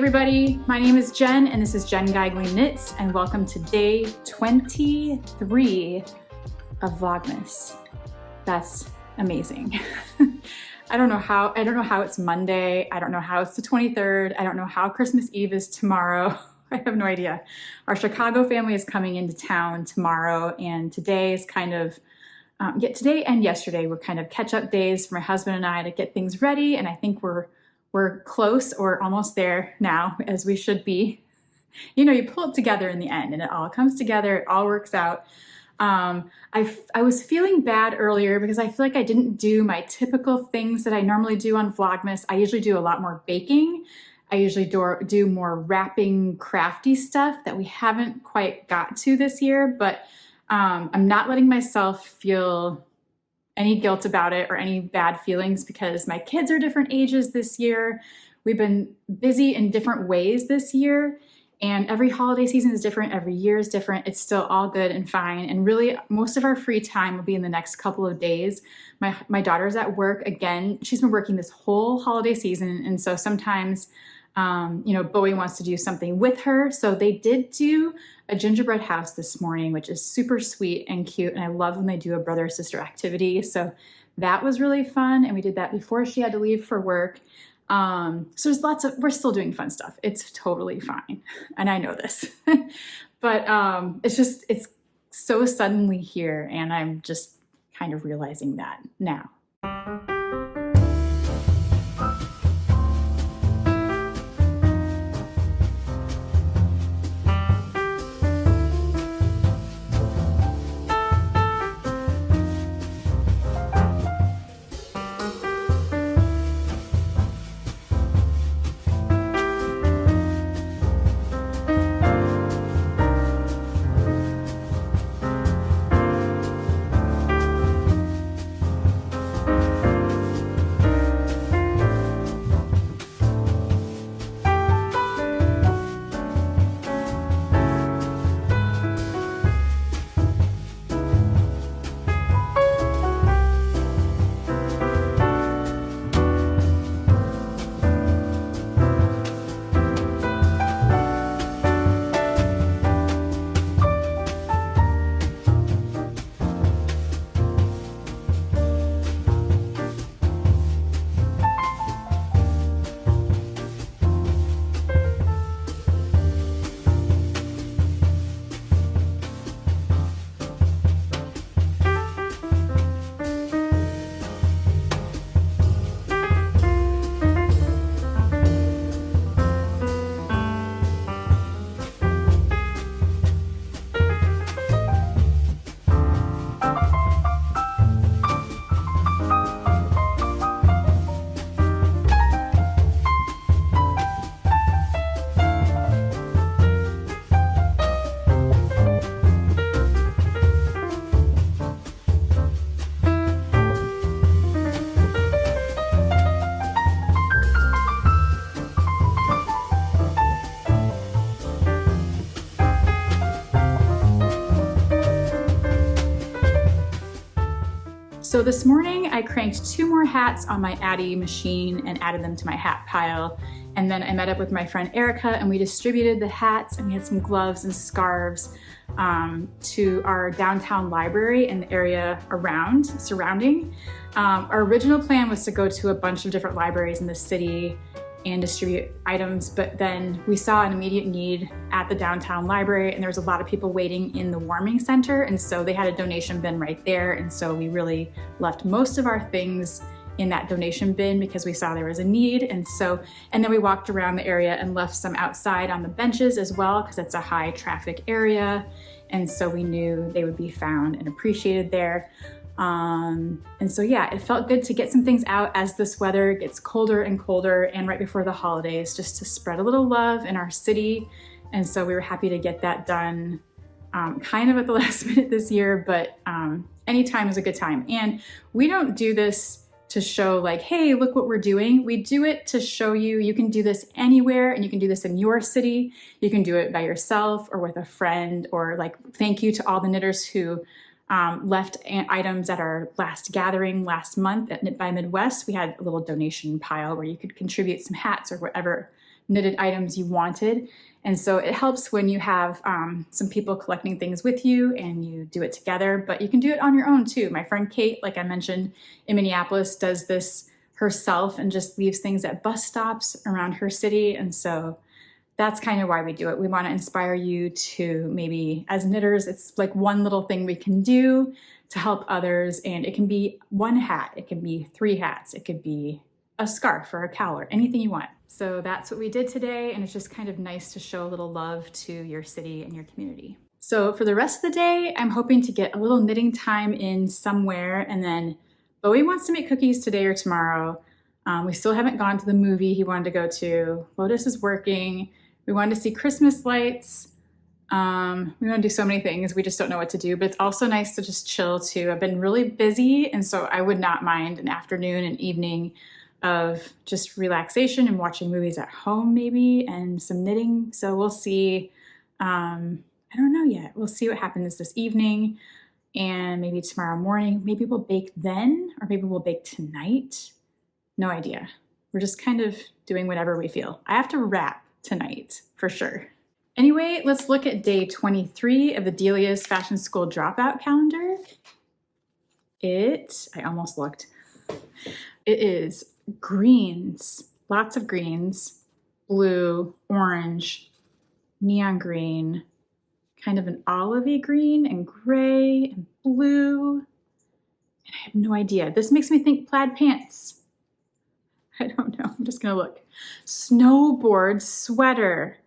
everybody, my name is Jen and this is Jen Geigley Knits, and welcome to day 23 of Vlogmas. That's amazing. I don't know how it's Monday. I don't know how it's the 23rd. I don't know how Christmas Eve is tomorrow. I have no idea. Our Chicago family is coming into town tomorrow, and today is kind of, today and yesterday were kind of catch-up days for my husband and I to get things ready, and I think we're close or almost there now, as we should be. You know, you pull it together in the end and it all comes together, it all works out. I was feeling bad earlier because I feel like I didn't do my typical things that I normally do on Vlogmas. I usually do a lot more baking. I usually do more wrapping, crafty stuff that we haven't quite got to this year, but I'm not letting myself feel any guilt about it or any bad feelings because my kids are different ages this year. We've been busy in different ways this year, and every holiday season is different, every year is different. It's still all good and fine, and really most of our free time will be in the next couple of days. My daughter's at work again. She's been working this whole holiday season, and so sometimes you know, Bowie wants to do something with her. So they did do a gingerbread house this morning, which is super sweet and cute. And I love when they do a brother-sister activity. So that was really fun. And we did that before she had to leave for work. So there's we're still doing fun stuff. It's totally fine. And I know this, but it's so suddenly here. And I'm just kind of realizing that now. So this morning I cranked 2 more hats on my Addy machine and added them to my hat pile. And then I met up with my friend Erica and we distributed the hats, and we had some gloves and scarves to our downtown library and the area surrounding. Our original plan was to go to a bunch of different libraries in the city and distribute items, but then we saw an immediate need at the downtown library, and there was a lot of people waiting in the warming center, and so they had a donation bin right there, and so we really left most of our things in that donation bin because we saw there was a need. And then we walked around the area and left some outside on the benches as well, because it's a high traffic area, and so we knew they would be found and appreciated there. And so yeah, it felt good to get some things out as this weather gets colder and colder, and right before the holidays, just to spread a little love in our city. And so we were happy to get that done kind of at the last minute this year, but any time is a good time. And we don't do this to show like, hey, look what we're doing. We do it to show you can do this anywhere, and you can do this in your city. You can do it by yourself or with a friend, or like thank you to all the knitters who left items at our last gathering last month at Knit by Midwest. We had a little donation pile where you could contribute some hats or whatever knitted items you wanted. And so it helps when you have some people collecting things with you and you do it together, but you can do it on your own too. My friend Kate, like I mentioned, in Minneapolis, does this herself and just leaves things at bus stops around her city. And so that's kind of why we do it. We want to inspire you to maybe, as knitters, it's like one little thing we can do to help others. And it can be one hat, it can be 3 hats, it could be a scarf or a cowl or anything you want. So that's what we did today, and it's just kind of nice to show a little love to your city and your community. So for the rest of the day, I'm hoping to get a little knitting time in somewhere, and then Bowie wants to make cookies today or tomorrow. We still haven't gone to the movie he wanted to go to. Lotus is working. We wanted to see Christmas lights. We want to do so many things. We just don't know what to do, but it's also nice to just chill too. I've been really busy, and so I would not mind an afternoon and evening of just relaxation and watching movies at home maybe, and some knitting. So we'll see. I don't know yet. We'll see what happens this evening and maybe tomorrow morning. Maybe we'll bake then, or maybe we'll bake tonight. No idea. We're just kind of doing whatever we feel. I have to wrap tonight for sure. Anyway, let's look at day 23 of the Deias Fashion School dropout calendar. I almost looked. It is greens, lots of greens, blue, orange, neon green, kind of an olivey green and gray and blue. And I have no idea. This makes me think plaid pants. I don't know. I'm just going to look. Snowboard sweater.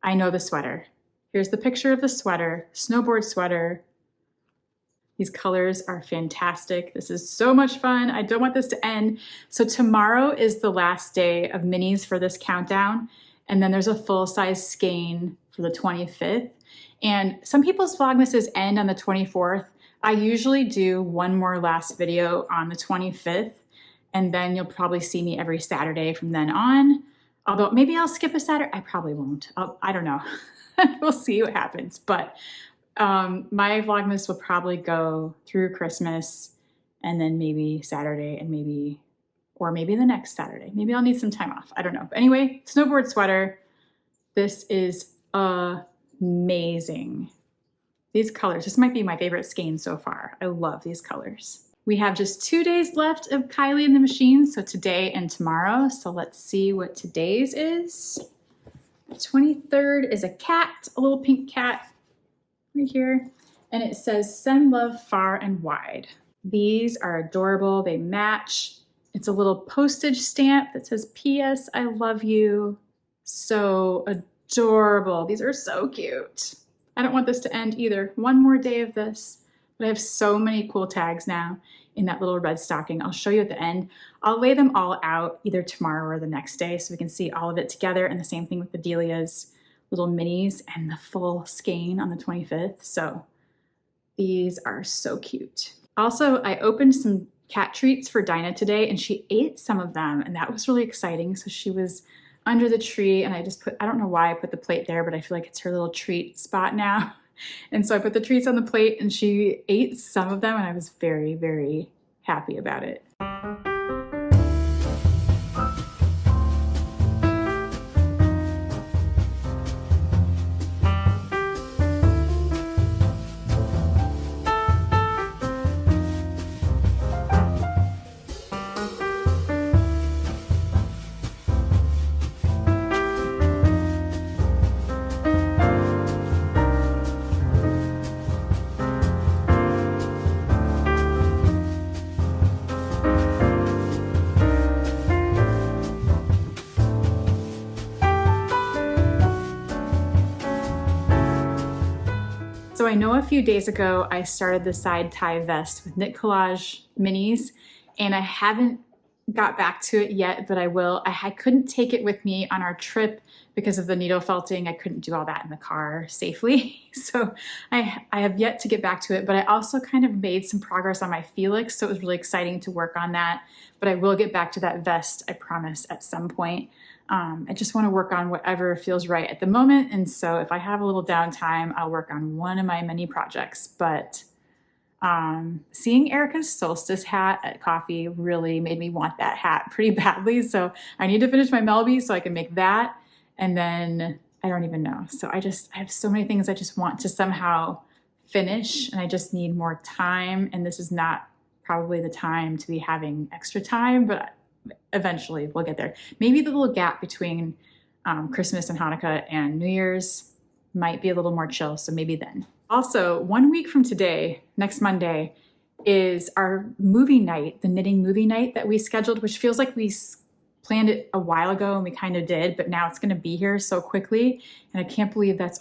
I know the sweater. Here's the picture of the sweater. Snowboard sweater. These colors are fantastic. This is so much fun. I don't want this to end. So tomorrow is the last day of minis for this countdown. And then there's a full-size skein for the 25th. And some people's Vlogmases end on the 24th. I usually do one more last video on the 25th. And then you'll probably see me every Saturday from then on. Although maybe I'll skip a Saturday. I probably won't. I don't know. We'll see what happens. But my Vlogmas will probably go through Christmas and then maybe Saturday and maybe the next Saturday. Maybe I'll need some time off. I don't know. But anyway, snowboard sweater. This is amazing. These colors, this might be my favorite skein so far. I love these colors. We have just 2 days left of Kylie in the machine, so today and tomorrow. So let's see what today's is. The 23rd is a cat, a little pink cat right here. And it says, send love far and wide. These are adorable, they match. It's a little postage stamp that says, P.S. I love you. So adorable, these are so cute. I don't want this to end either. One more day of this. But I have so many cool tags now in that little red stocking. I'll show you at the end. I'll lay them all out either tomorrow or the next day so we can see all of it together. And the same thing with the Deias little minis and the full skein on the 25th. So these are so cute. Also, I opened some cat treats for Dinah today and she ate some of them and that was really exciting. So she was under the tree and I don't know why I put the plate there, but I feel like it's her little treat spot now. And so I put the treats on the plate and she ate some of them and I was very, very happy about it. So I know a few days ago I started the side tie vest with Knit Collage minis and I haven't got back to it yet, but I will. I couldn't take it with me on our trip because of the needle felting. I couldn't do all that in the car safely. So I have yet to get back to it, but I also kind of made some progress on my Felix. So it was really exciting to work on that, but I will get back to that vest, I promise, at some point. I just want to work on whatever feels right at the moment. And so if I have a little downtime, I'll work on one of my many projects. But seeing Erica's solstice hat at coffee really made me want that hat pretty badly. So I need to finish my Melby so I can make that. And then I don't even know. So I have so many things I just want to somehow finish, and I just need more time. And this is not probably the time to be having extra time, but eventually we'll get there. Maybe the little gap between Christmas and Hanukkah and New Year's might be a little more chill. So maybe then. Also, 1 week from today, next Monday, is our movie night, the knitting movie night that we scheduled, which feels like we planned it a while ago, and we kind of did, but now it's going to be here so quickly. And I can't believe that's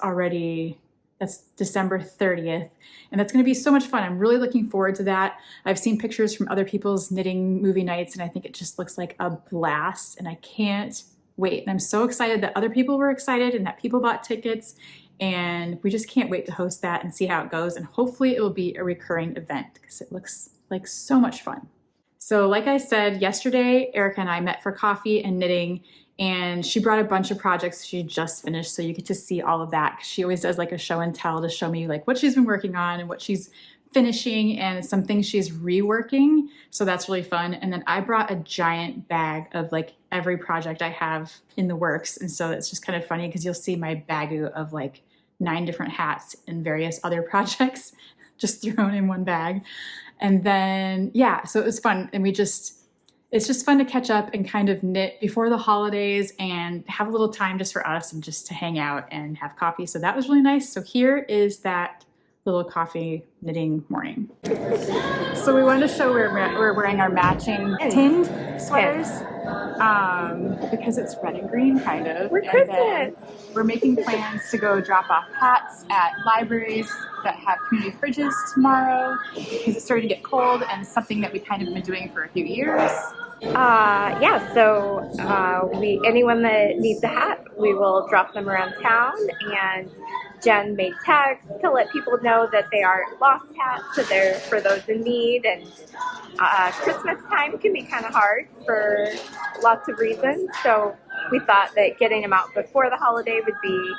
December 30th. And that's going to be so much fun. I'm really looking forward to that. I've seen pictures from other people's knitting movie nights, and I think it just looks like a blast, and I can't wait. And I'm so excited that other people were excited and that people bought tickets, and we just can't wait to host that and see how it goes. And hopefully it will be a recurring event because it looks like so much fun. So like I said, yesterday, Erica and I met for coffee and knitting, and she brought a bunch of projects she just finished. So you get to see all of that. She always does like a show and tell to show me like what she's been working on and what she's finishing and some things she's reworking. So that's really fun. And then I brought a giant bag of like every project I have in the works. And so it's just kind of funny because you'll see my bagoo of like 9 different hats and various other projects just thrown in one bag. And then, yeah, so it was fun. And it's just fun to catch up and kind of knit before the holidays and have a little time just for us and just to hang out and have coffee. So that was really nice. So here is that little coffee knitting morning. So we wanted to show we're wearing our matching tinned sweaters because it's red and green kind of. We're Christmas. We're making plans to go drop off hats at libraries that have community fridges tomorrow because it's starting to get cold, and it's something that we kind of been doing for a few years. Yeah, so anyone that needs a hat, we will drop them around town, and Jen made tags to let people know that they are lost hats, so they're for those in need. And Christmas time can be kind of hard for lots of reasons, so we thought that getting them out before the holiday would be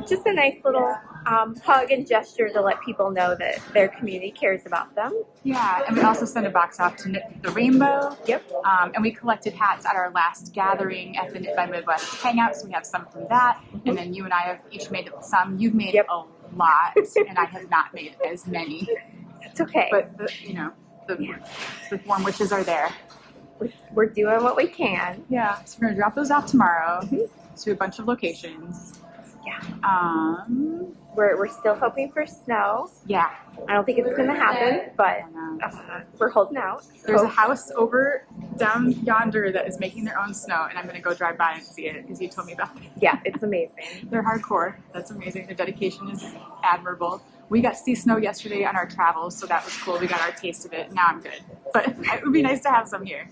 just a nice little hug and gesture to let people know that their community cares about them. Yeah, and we also sent a box off to Knit the Rainbow. Yep. And we collected hats at our last gathering at the Knit by Midwest Hangout, so we have some from that. Mm-hmm. And then you and I have each made some. You've made a lot, and I have not made as many. It's okay. But, the warm witches are there. We're doing what we can. Yeah, so we're going to drop those off tomorrow to a bunch of locations. Yeah. We're still hoping for snow. Yeah. I don't think it's going to happen, but we're holding out. There's a house over down yonder that is making their own snow, and I'm going to go drive by and see it because you told me about it. Yeah, it's amazing. They're hardcore. That's amazing. Their dedication is admirable. We got to see snow yesterday on our travels, so that was cool. We got our taste of it. Now I'm good. But it would be nice to have some here.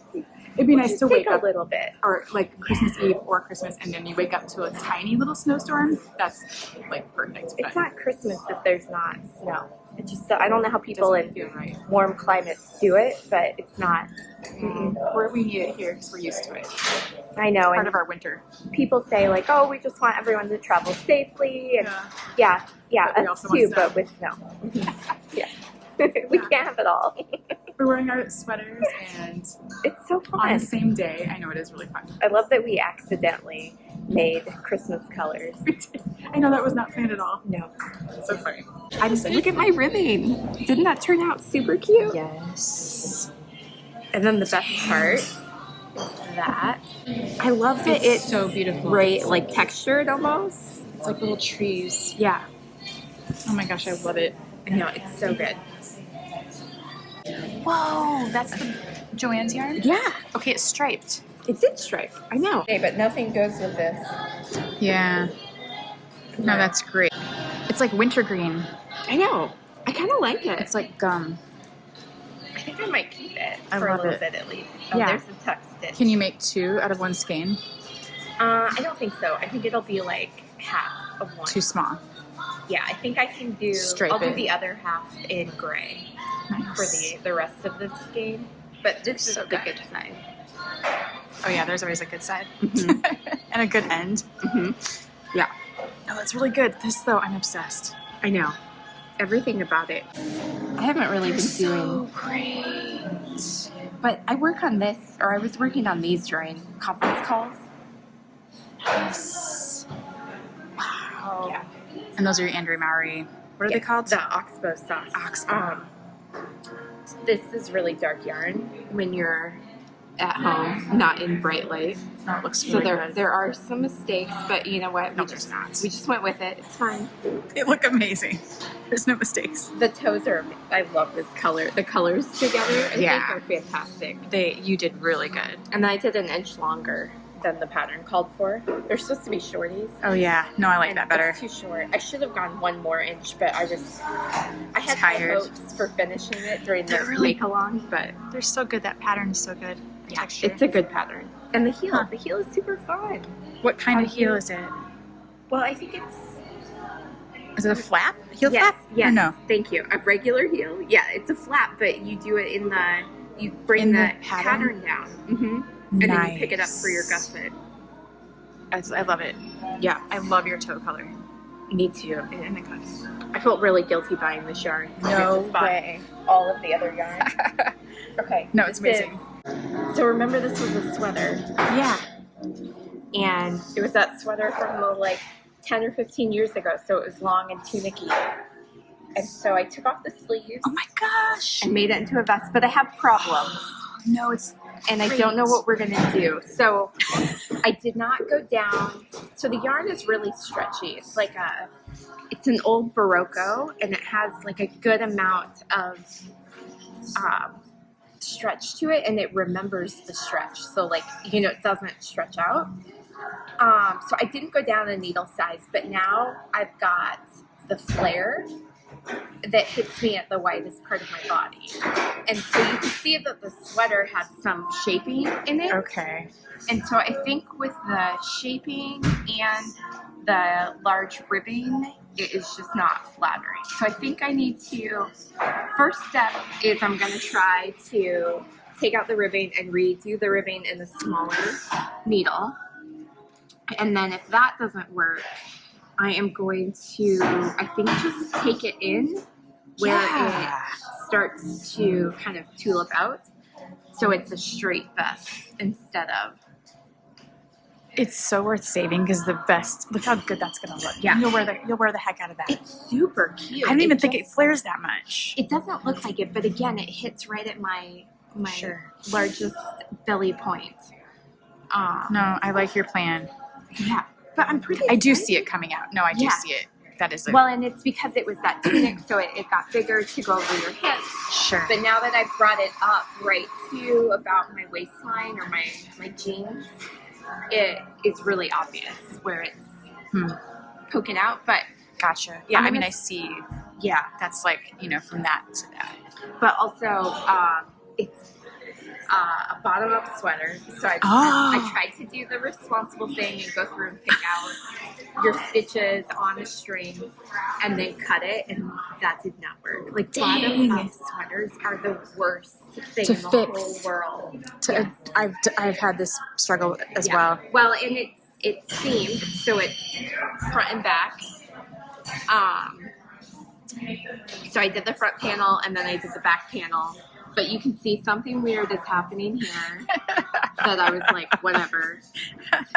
It'd be nice to wake up a little bit, or like Christmas Eve or Christmas, and then you wake up to a tiny little snowstorm. That's like perfect. It's not Christmas if there's not snow. It's just I don't know how people in warm climates do it, but it's not. We need it here because we're used to it. I know. It's part of our winter. People say like, "Oh, we just want everyone to travel safely," and yeah, us too, but with snow. Yeah, we can't have it all. We're wearing our sweaters, and it's so fun. On the same day. I know, it is really fun. I love that we accidentally made Christmas colors. I know, that was not planned at all. No. It's so funny. Look at my ribbon. Didn't that turn out super cute? Yes. And then the best part is that. I love that it's so beautiful. Right, like textured almost. It's like little trees. Yeah. Oh my gosh, I love it. I know, it's so good. Whoa, that's the Joanne's yarn? Yeah. Okay, it's striped. It did stripe. I know. Okay, but nothing goes with this. Yeah. No, that's great. It's like wintergreen. I know. I kind of like it. It's like gum. I think I might keep it for a little bit at least. Oh, yeah. There's a tuck stitch. Can you make 2 out of 1 skein? I don't think so. I think it'll be like half of one. Too small. Yeah, I think I can do. I'll do the other half in gray. Nice. For the rest of the skein, but this is the good side. Oh yeah, there's always a good side and a good end. Yeah. No, that's really good. This though, I'm obsessed. I know everything about it. I haven't really been doing great, but I work on this, or I was working on these during conference calls. Nice. Wow. Yeah. And those are your Andrew Maury. What are they called? The Oxbow socks. Oxbow. This is really dark yarn when you're at home, not in bright light. No, it looks So really good. there are some mistakes, but you know what? No, there's not. We just went with it. It's fine. They look amazing. There's no mistakes. The toes are. I love this color. The colors together, I think, are fantastic. You did really good. And then I did an inch longer than the pattern called for. They're supposed to be shorties. Oh yeah, no, I like that better. It's too short. I should have gone 1 more inch, but I had Tired. high hopes for finishing it during the make along, but They're so good. That pattern is so good. The texture. it's a good pattern. And the heel is super fun. What kind of heel is it? Well, I think it's Is it a flap? Heel yes, flap? yes. Or no? Thank you. A regular heel. Yeah, it's a flap, but you do it you bring the pattern down. Mm-hmm. And then you pick it up for your gusset. I love it. Yeah. I love your toe color. Me too. And the cut. I felt really guilty buying this yarn. No I just bought way. all of the other yarn. Okay. No, it's amazing. So remember, this was a sweater. Yeah. And it was that sweater from like 10 or 15 years ago. So it was long and tunicky. And so I took off the sleeves. Oh my gosh. And made it into a vest. But I have problems. No, it's and I don't know what we're going to do. So I did not go down. So the yarn is really stretchy. It's like it's an old Barocco, and it has like a good amount of stretch to it, and it remembers the stretch. So like, it doesn't stretch out. So I didn't go down a needle size, but now I've got the flare that hits me at the widest part of my body. And so you can see that the sweater had some shaping in it. okay. And so I think with the shaping and the large ribbing, it is just not flattering. So I think I need to, first step is I'm going to try to take out the ribbing and redo the ribbing in a smaller needle. And then if that doesn't work, I am going to, I think, just take it in where it starts to kind of tulip out. So it's a straight vest instead of. It's so worth saving because the vest, look how good that's going to look. Yeah. You'll wear the heck out of that. It's super cute. I don't even think it flares that much. It doesn't look like it, but again, it hits right at my Sure. largest belly point. No, I like your plan. Yeah. But I'm pretty I do excited. see it coming out. No, I do see it. That is Well, and it's because it was that tunic, so it got bigger to go over your hips. Sure. But now that I've brought it up right to about my waistline or my jeans, it is really obvious where it's poking out. But Gotcha. Yeah, I mean, I see. yeah. That's like, from that to that. But also, it's a bottom-up sweater. So I tried to do the responsible thing and go through and pick out your stitches on a string and then cut it, and that did not work. Like, bottom-up sweaters are the worst thing To in the fix. whole world. I've had this struggle as well. Well, and it's seamed, so it's front and back. So I did the front panel and then I did the back panel. But you can see something weird is happening here that I was like, whatever.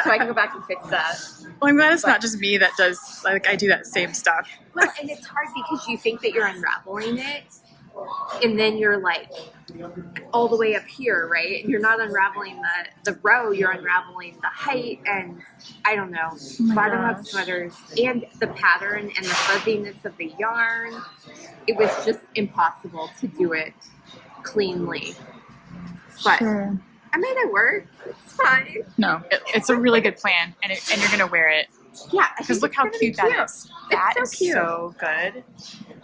So I can go back and fix that. Well, I'm glad it's not just me that does, like, I do that same stuff. Well, and it's hard because you think that you're unraveling it, and then you're like all the way up here, right? And you're not unraveling the row, you're unraveling the height, and I don't know, bottom-up sweaters, and the pattern and the fuzziness of the yarn. It was just impossible to do it cleanly. But Sure. I made it work. It's fine. No, it's a really good plan, and you're going to wear it. Yeah. Because look how cute that is. That is so good.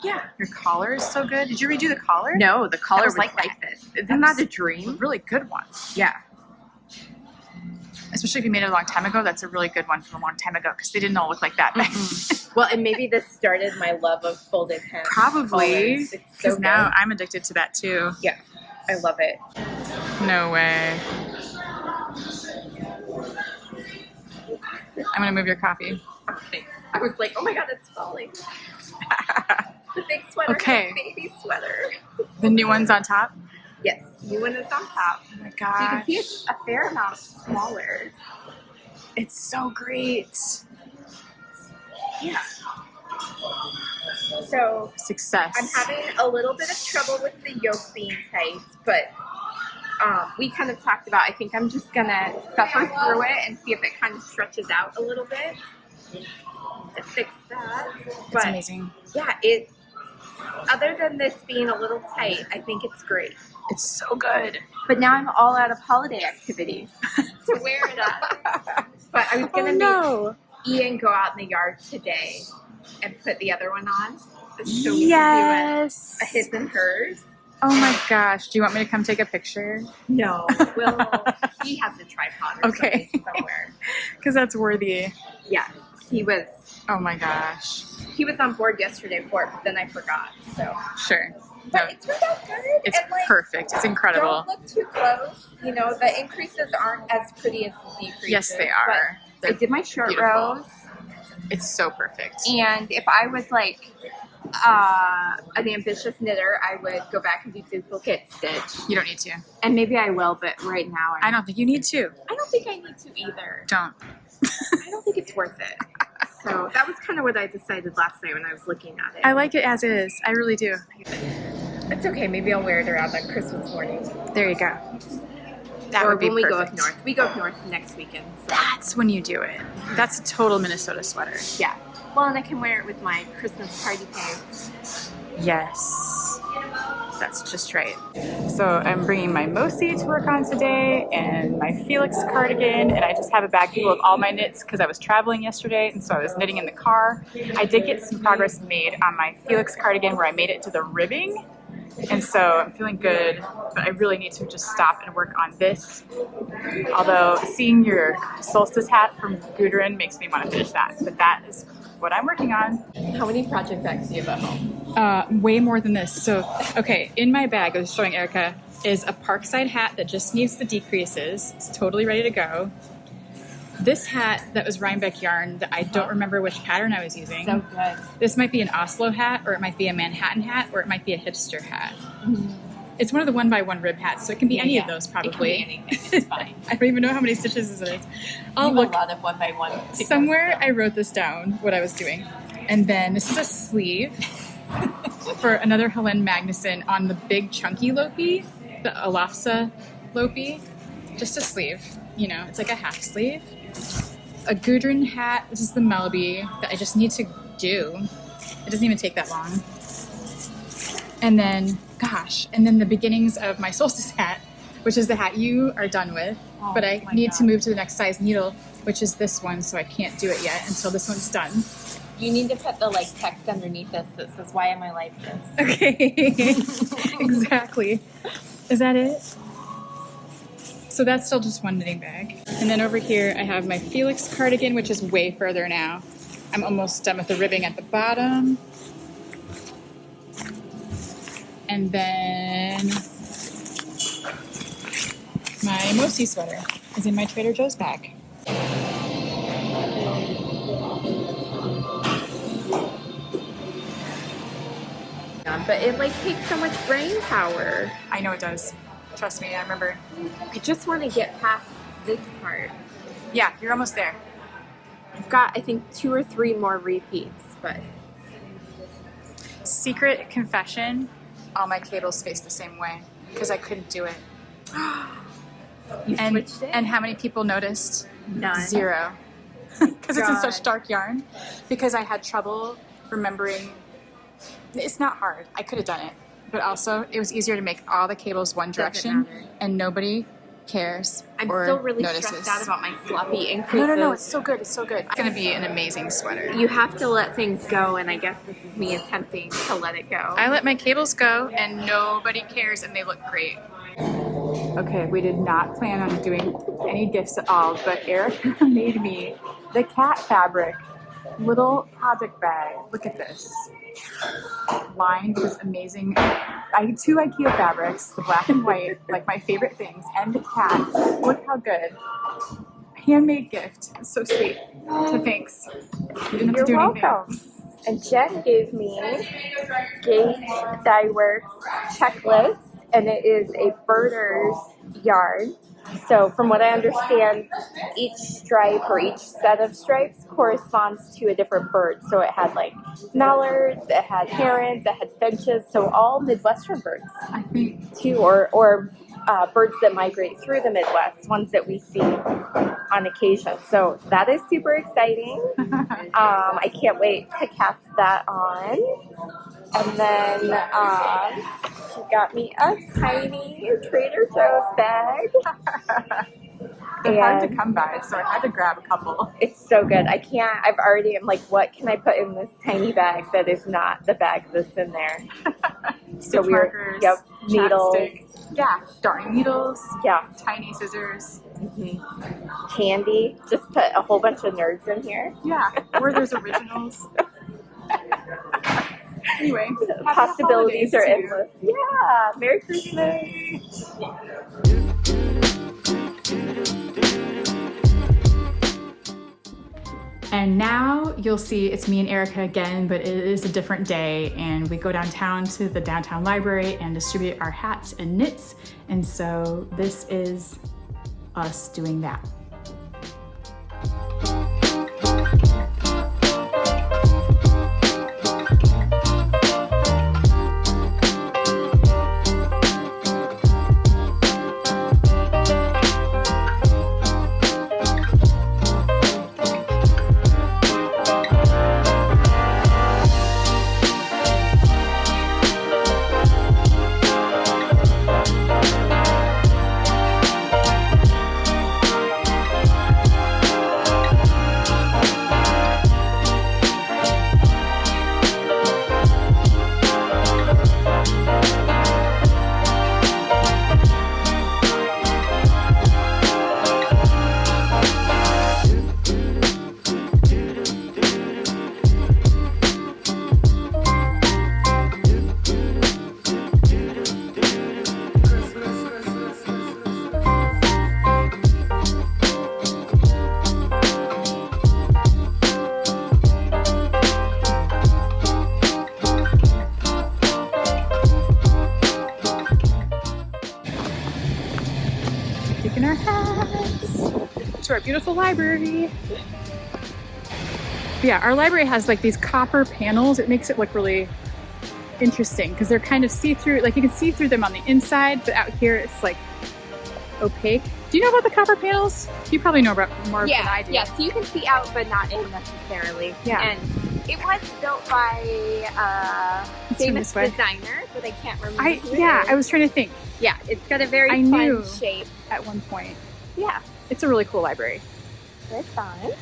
Yeah. Your collar is so good. Did you redo the collar? No, the collar was was like this. Isn't that a A dream? really good one. Yeah. Especially if you made it a long time ago. That's a really good one from a long time ago because they didn't all look like that. Well, and maybe this started my love of folded hem. Probably. Because Because now I'm addicted to that too. Yeah. I love it. No way. I'm going to move your coffee. Okay. I was like, oh my god, it's falling. The big sweater. Okay. The baby sweater. The new one's on top? Yes. New one is on top. Oh my So you gosh. can see it's a fair amount smaller. It's so great. Yeah. So Success. I'm having a little bit of trouble with the yoke being tight, but we kind of talked about, I think I'm just gonna suffer through it and see if it kind of stretches out a little bit to fix that. It's amazing. Yeah, other than this being a little tight, I think it's great. It's so good. But now I'm all out of holiday activities to wear it up. But I was gonna make Ian go out in the yard today and put the other one on. So we can do a his and hers. Oh my gosh. Do you want me to come take a picture? No. He has a tripod or something somewhere. Because that's worthy. Yeah. He was. Oh my gosh. He was on board yesterday for it, but then I forgot. So. Sure. But it turned out good. It's perfect. It's incredible. Don't look too close. You know, the increases aren't as pretty as the decreases. Yes, they are. I did my short rows. It's so perfect. And if I was like an ambitious knitter, I would go back and do duplicate stitch. You don't need to. And maybe I will, but right now I don't think you need to. I don't think I need to either. Don't. I don't think it's worth it. So that was kind of what I decided last night when I was looking at it. I like it as is. I really do. It's okay. Maybe I'll wear it around on Christmas morning. There you go. That or would be when perfect. we go up north. We go up north next weekend. So. That's when you do it. That's a total Minnesota sweater. Yeah. Well, and I can wear it with my Christmas party pants. Yes. That's just right. So I'm bringing my Mosi to work on today and my Felix cardigan, and I just have a bag full of all my knits because I was traveling yesterday, and so I was knitting in the car. I did get some progress made on my Felix cardigan where I made it to the ribbing, and so I'm feeling good, but I really need to just stop and work on this. Although seeing your solstice hat from Gudrun makes me want to finish that, but that is what I'm working on. How many project bags do you have at home? Way more than this. So, okay, in my bag, I was showing Erica, is a Parkside hat that just needs the decreases. It's totally ready to go. This hat that was Rhinebeck yarn that I don't remember which pattern I was using. So good. This might be an Oslo hat, or it might be a Manhattan hat, or it might be a hipster hat. Mm-hmm. It's one of the 1x1 rib hats, so it can be any of those probably. It can be anything. It's fine. I don't even know how many stitches it is. I'll look. A lot of 1x1. Somewhere I wrote this down, what I was doing. And then this is a sleeve for another Helene Magnuson on the big chunky Lopi, the Alafsa Lopi. Just a sleeve, you know, it's like a half sleeve. A Gudrun hat, this is the Melby that I just need to do. It doesn't even take that long. And then, gosh, and then the beginnings of my solstice hat, which is the hat you are done with, but I need to move to the next size needle, which is this one, so I can't do it yet until this one's done. You need to put the text underneath this that says, "Why am I like this?" Okay, exactly. Is that it? So that's still just one knitting bag. And then over here I have my Felix cardigan, which is way further now. I'm almost done with the ribbing at the bottom. And then my Mosi sweater is in my Trader Joe's bag. But it takes so much brain power. I know it does. Trust me, I remember. I just want to get past this part. Yeah, you're almost there. I've got, I think, 2 or 3 more repeats, but... Secret confession, all my cables face the same way because I couldn't do it. You switched it? And how many people noticed? None. 0. Because it's in such dark yarn. Because I had trouble remembering. It's not hard. I could have done it. But also, it was easier to make all the cables one direction and nobody cares I'm or still really notices. stressed out about my sloppy increases. No, it's so good. It's so good. It's going to be an amazing sweater. You have to let things go, and I guess this is me attempting to let it go. I let my cables go, and nobody cares, and they look great. Okay, we did not plan on doing any gifts at all, but Erica made me the cat fabric little project bag. Look at this. Lined with amazing, I had 2 IKEA fabrics, the black and white, like my favorite things, and the cats. Look how good. Handmade gift. It's so sweet. So thanks. You didn't have to do anything. And Jen gave me Gauge Dye Works checklist, and it is a birders yarn. So from what I understand, each stripe or each set of stripes corresponds to a different bird. So it had like mallards, it had herons, it had finches, so all Midwestern birds, I think. too, or birds that migrate through the Midwest, ones that we see on occasion. So that is super exciting. I can't wait to cast that on. And then she got me a tiny Trader Joe's bag. They're hard to come by, so I had to grab a couple. It's so good. I'm like, what can I put in this tiny bag that is not the bag that's in there? So markers, yep, needles. Yeah, darning needles. Yeah. Tiny scissors. Mm-hmm. Candy. Just put a whole bunch of nerds in here. Yeah, or there's originals. Anyway, possibilities are endless. Yeah, Merry Christmas. And now you'll see it's me and Erica again, but it is a different day, and we go downtown to the downtown library and distribute our hats and knits. And so this is us doing that. Taking our hats to our beautiful library. But yeah, our library has like these copper panels. It makes it look really interesting because they're kind of see-through. Like you can see through them on the inside, but out here it's like opaque. Do you know about the copper panels? You probably know about more than I do. Yeah, so you can see out, but not in necessarily. Yeah. And it was built by a famous designer, but I can't remember. I was trying to think. Yeah, it's got a very fun shape. At one point. Yeah. It's a really cool library. Very fun.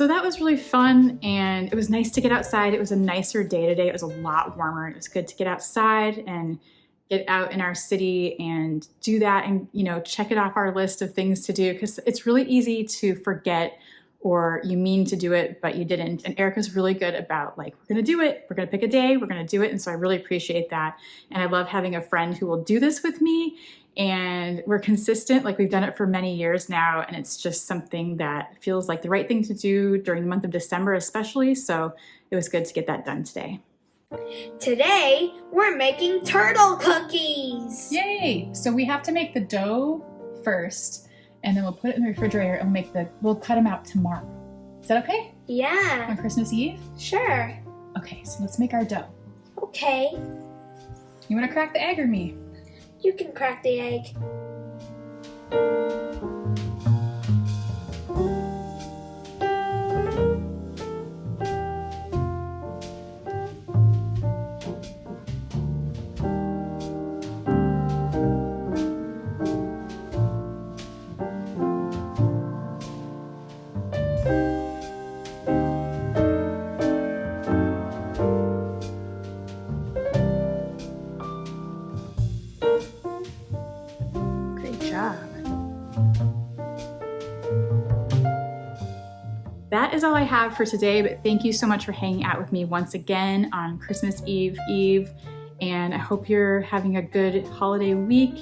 So that was really fun, and it was nice to get outside. It was a nicer day today. It was a lot warmer. It was good to get outside and get out in our city and do that and, you know, check it off our list of things to do, because it's really easy to forget, or you mean to do it, but you didn't. And Erica's really good about like, we're gonna do it, we're gonna pick a day, we're gonna do it. And so I really appreciate that. And I love having a friend who will do this with me, and we're consistent. Like, we've done it for many years now, and it's just something that feels like the right thing to do during the month of December especially. So it was good to get that done today. Today, we're making turtle cookies. Yay! So we have to make the dough first, and then we'll put it in the refrigerator and we'll cut them out tomorrow. Is that okay? Yeah. On Christmas Eve? Sure. Okay, so let's make our dough. Okay. You want to crack the egg or me? You can crack the egg. That is all I have for today, but thank you so much for hanging out with me once again on Christmas Eve, and I hope you're having a good holiday week,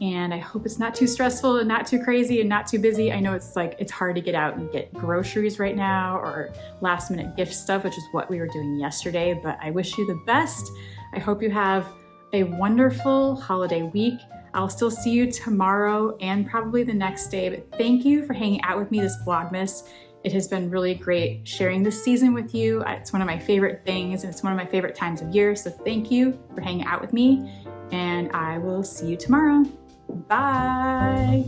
and I hope it's not too stressful and not too crazy and not too busy. I know it's hard to get out and get groceries right now, or last minute gift stuff, which is what we were doing yesterday, but I wish you the best. I hope you have a wonderful holiday week. I'll still see you tomorrow and probably the next day, but thank you for hanging out with me this Vlogmas. It has been really great sharing this season with you. It's one of my favorite things, and it's one of my favorite times of year. So thank you for hanging out with me, and I will see you tomorrow. Bye.